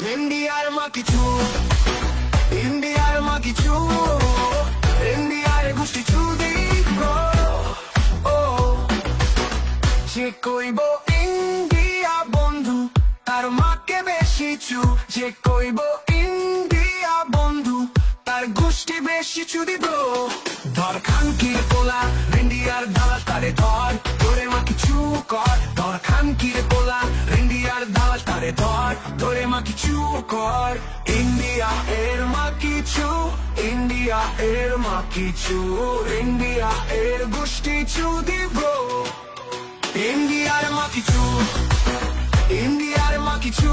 ইন্ডিয়ার মা কিছু, ইন্ডিয়ার মা কিছু, ইন্ডিয়ার গোষ্ঠী চুদি গো। ও যে কইব ইন্ডিয়া বন্ধু তার মাকে বেশি চু, যে কইব ইন্ডিয়া বন্ধু তার গোষ্ঠী বেশি চুদি গো। ধর খানকির পোলা ইন্ডিয়ার দালা তারে ধর, তোরে মা কিছু কর। ধর খানকির পোলা ইন্ডিয়ার দালা তারে ধর, তোরে মা কিছু কর। ইন্ডিয়া এর মা কিছু, ইন্ডিয়া এর মা কিছু, ইন্ডিয়া এর গোষ্ঠী চুদি গো। ইন্ডিয়ার মা কিছু, ইন্ডিয়ার মা কিছু।